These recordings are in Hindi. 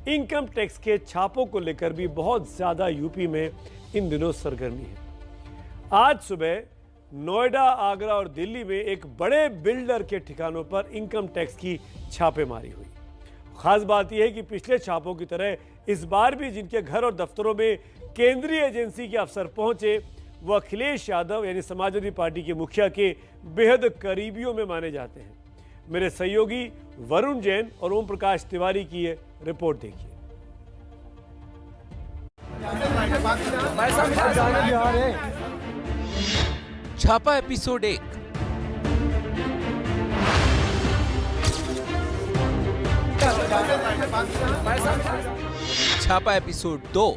इनकम टैक्स के छापों को लेकर भी बहुत ज्यादा यूपी में इन दिनों सरगर्मी है। आज सुबह नोएडा, आगरा और दिल्ली में एक बड़े बिल्डर के ठिकानों पर इनकम टैक्स की छापेमारी हुई। खास बात यह है कि पिछले छापों की तरह इस बार भी जिनके घर और दफ्तरों में केंद्रीय एजेंसी के अफसर पहुंचे वो अखिलेश यादव यानी समाजवादी पार्टी के मुखिया के बेहद करीबियों में माने जाते हैं। मेरे सहयोगी वरुण जैन और ओम प्रकाश तिवारी की ये रिपोर्ट देखिए। छापा एपिसोड 1। छापा एपिसोड 2।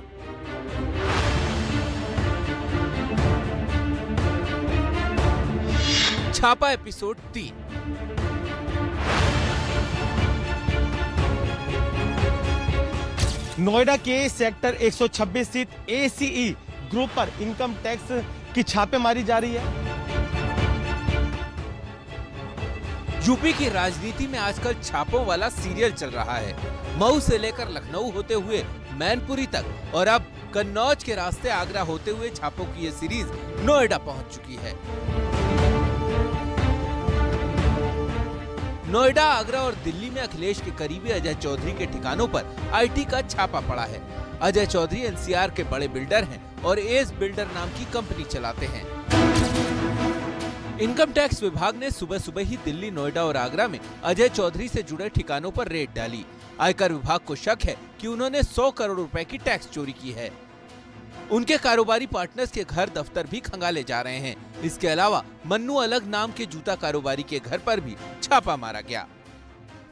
छापा एपिसोड 3। नोएडा के सेक्टर 126 स्थित ACE ग्रुप पर इनकम टैक्स की छापेमारी जारी है। यूपी की राजनीति में आजकल छापों वाला सीरियल चल रहा है। मऊ से लेकर लखनऊ होते हुए मैनपुरी तक और अब कन्नौज के रास्ते आगरा होते हुए छापों की ये सीरीज नोएडा पहुंच चुकी है। नोएडा, आगरा और दिल्ली में अखिलेश के करीबी अजय चौधरी के ठिकानों पर IT का छापा पड़ा है। अजय चौधरी NCR के बड़े बिल्डर हैं और एस बिल्डर नाम की कंपनी चलाते हैं। इनकम टैक्स विभाग ने सुबह सुबह ही दिल्ली, नोएडा और आगरा में अजय चौधरी से जुड़े ठिकानों पर रेड डाली। आयकर विभाग को शक है कि उन्होंने 100 करोड़ रुपए की टैक्स चोरी की है। उनके कारोबारी पार्टनर्स के घर, दफ्तर भी खंगाले जा रहे हैं। इसके अलावा मन्नू अलग नाम के जूता कारोबारी के घर पर भी छापा मारा गया।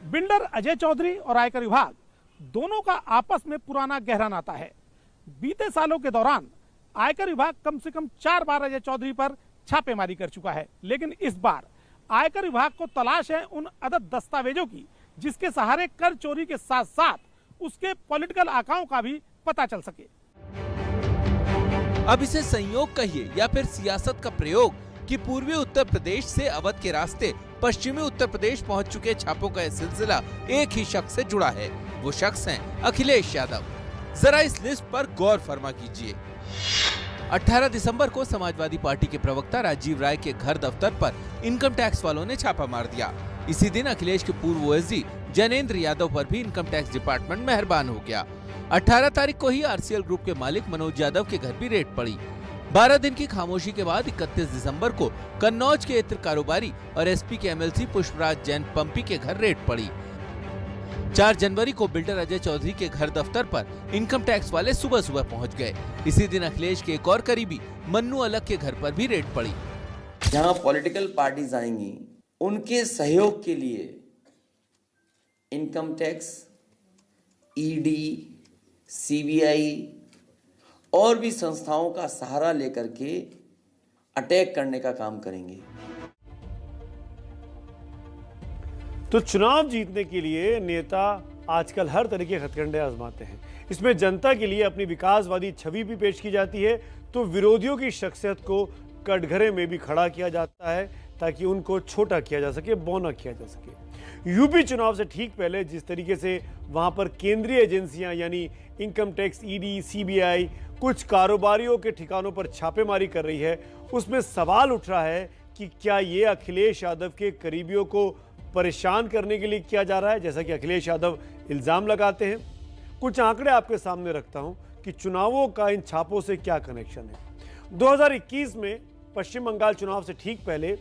बिल्डर अजय चौधरी और आयकर विभाग दोनों का आपस में पुराना गहरा नाता है। बीते सालों के दौरान आयकर विभाग कम से कम 4 बार अजय चौधरी पर छापेमारी कर चुका है, लेकिन इस बार आयकर विभाग को तलाश है उन अदद दस्तावेजों की जिसके सहारे कर चोरी के साथ साथ उसके पॉलिटिकल आकाओं का भी पता चल सके। अब इसे संयोग कहिए या फिर सियासत का प्रयोग कि पूर्वी उत्तर प्रदेश से अवध के रास्ते पश्चिमी उत्तर प्रदेश पहुंच चुके छापों का यह सिलसिला एक ही शख्स से जुड़ा है। वो शख्स हैं अखिलेश यादव। जरा इस लिस्ट पर गौर फरमा कीजिए। 18 दिसंबर को समाजवादी पार्टी के प्रवक्ता राजीव राय के घर, दफ्तर पर इनकम टैक्स वालों ने छापा मार दिया। इसी दिन अखिलेश के पूर्व OSD जैनेंद्र यादव पर भी इनकम टैक्स डिपार्टमेंट मेहरबान हो गया। 18 तारीख को ही RCL ग्रुप के मालिक मनोज यादव के घर भी रेड पड़ी। 12 दिन की खामोशी के बाद 31 दिसंबर को कन्नौज के इत्र कारोबारी और SP के MLC पुष्पराज जैन पंपी के घर रेड पड़ी। 4 जनवरी को बिल्डर अजय चौधरी के घर, दफ्तर पर इनकम टैक्स वाले सुबह सुबह पहुंच गए। इसी दिन अखिलेश के एक और करीबी मन्नू अलग के घर पर भी रेड पड़ी। जहां पॉलिटिकल पार्टीज आएंगी उनके सहयोग के लिए इनकम टैक्स, ED, CBI और भी संस्थाओं का सहारा लेकर के अटैक करने का काम करेंगे। तो चुनाव जीतने के लिए नेता आजकल हर तरह के हथकंडे आजमाते हैं। इसमें जनता के लिए अपनी विकासवादी छवि भी पेश की जाती है, तो विरोधियों की शख्सियत को कटघरे में भी खड़ा किया जाता है ताकि उनको छोटा किया जा सके, बौना किया जा सके। यूपी चुनाव से ठीक पहले जिस तरीके से वहां पर केंद्रीय एजेंसियां यानी इनकम टैक्स, ED, CBI कुछ कारोबारियों के ठिकानों पर छापेमारी कर रही है, उसमें सवाल उठ रहा है कि क्या ये अखिलेश यादव के करीबियों को परेशान करने के लिए किया जा रहा है, जैसा कि अखिलेश यादव इल्जाम लगाते हैं। कुछ आंकड़े आपके सामने रखता हूं कि चुनावों का इन छापों से क्या कनेक्शन है। 2021 में पश्चिम बंगाल चुनाव से ठीक पहले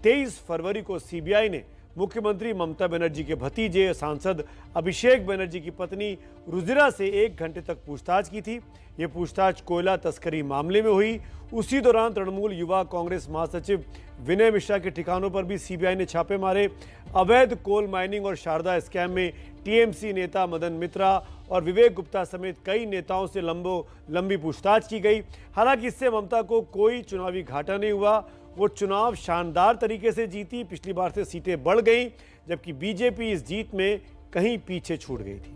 23 फरवरी को CBI ने मुख्यमंत्री ममता बनर्जी के भतीजे सांसद अभिषेक बनर्जी की पत्नी रुजिरा से 1 घंटे तक पूछताछ की थी। ये पूछताछ कोयला तस्करी मामले में हुई। उसी दौरान तृणमूल युवा कांग्रेस महासचिव विनय मिश्रा के ठिकानों पर भी CBI ने छापे मारे। अवैध कोल माइनिंग और शारदा स्कैम में TMC नेता मदन मित्रा और विवेक गुप्ता समेत कई नेताओं से लंबी पूछताछ की गई। हालांकि इससे ममता को कोई चुनावी घाटा नहीं हुआ। वो चुनाव शानदार तरीके से जीती। पिछली बार से सीटें बढ़ गईं, जबकि बीजेपी इस जीत में कहीं पीछे छूट गई थी।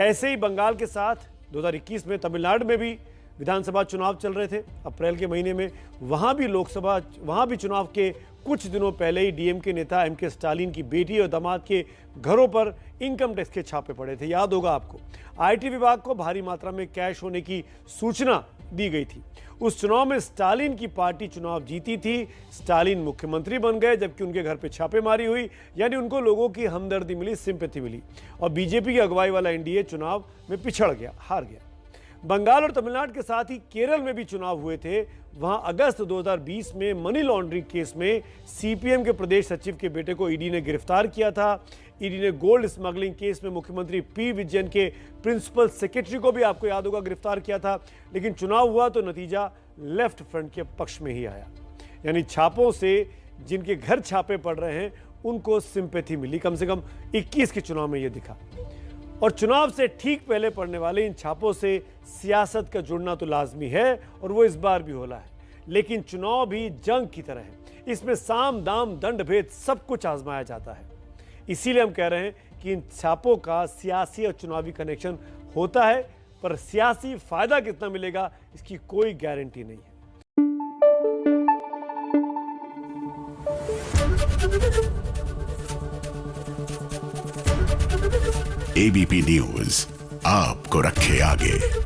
ऐसे ही बंगाल के साथ 2021 में तमिलनाडु में भी विधानसभा चुनाव चल रहे थे अप्रैल के महीने में। वहां भी चुनाव के कुछ दिनों पहले ही डीएमके नेता MK स्टालिन की बेटी और दामाद के घरों पर इनकम टैक्स के छापे पड़े थे, याद होगा आपको। आईटी विभाग को भारी मात्रा में कैश होने की सूचना दी गई थी। उस चुनाव में स्टालिन की पार्टी चुनाव जीती थी, स्टालिन मुख्यमंत्री बन गए, जबकि उनके घर पे छापेमारी हुई, यानी उनको लोगों की हमदर्दी मिली, सिंपैथी मिली और बीजेपी की अगुवाई वाला एनडीए चुनाव में पिछड़ गया, हार गया। बंगाल और तमिलनाडु के साथ ही केरल में भी चुनाव हुए थे। वहां अगस्त 2020 में मनी लॉन्ड्रिंग केस में सीपीएम के प्रदेश सचिव के बेटे को ईडी ने गिरफ्तार किया था। ईडी ने गोल्ड स्मगलिंग केस में मुख्यमंत्री पी विजयन के प्रिंसिपल सेक्रेटरी को भी, आपको याद होगा, गिरफ्तार किया था। लेकिन चुनाव हुआ तो नतीजा लेफ्ट फ्रंट के पक्ष में ही आया, यानी छापों से जिनके घर छापे पड़ रहे हैं उनको सिंपैथी मिली। कम से कम 21 के चुनाव में यह दिखा। और चुनाव से ठीक पहले पड़ने वाले इन छापों से सियासत का जुड़ना तो लाजमी है और वो इस बार भी हो रहा है। लेकिन चुनाव भी जंग की तरह है, इसमें साम दाम दंड भेद सब कुछ आजमाया जाता है। इसीलिए हम कह रहे हैं कि इन छापों का सियासी और चुनावी कनेक्शन होता है, पर सियासी फायदा कितना मिलेगा इसकी कोई गारंटी नहीं है। एबीपी न्यूज आपको रखे आगे।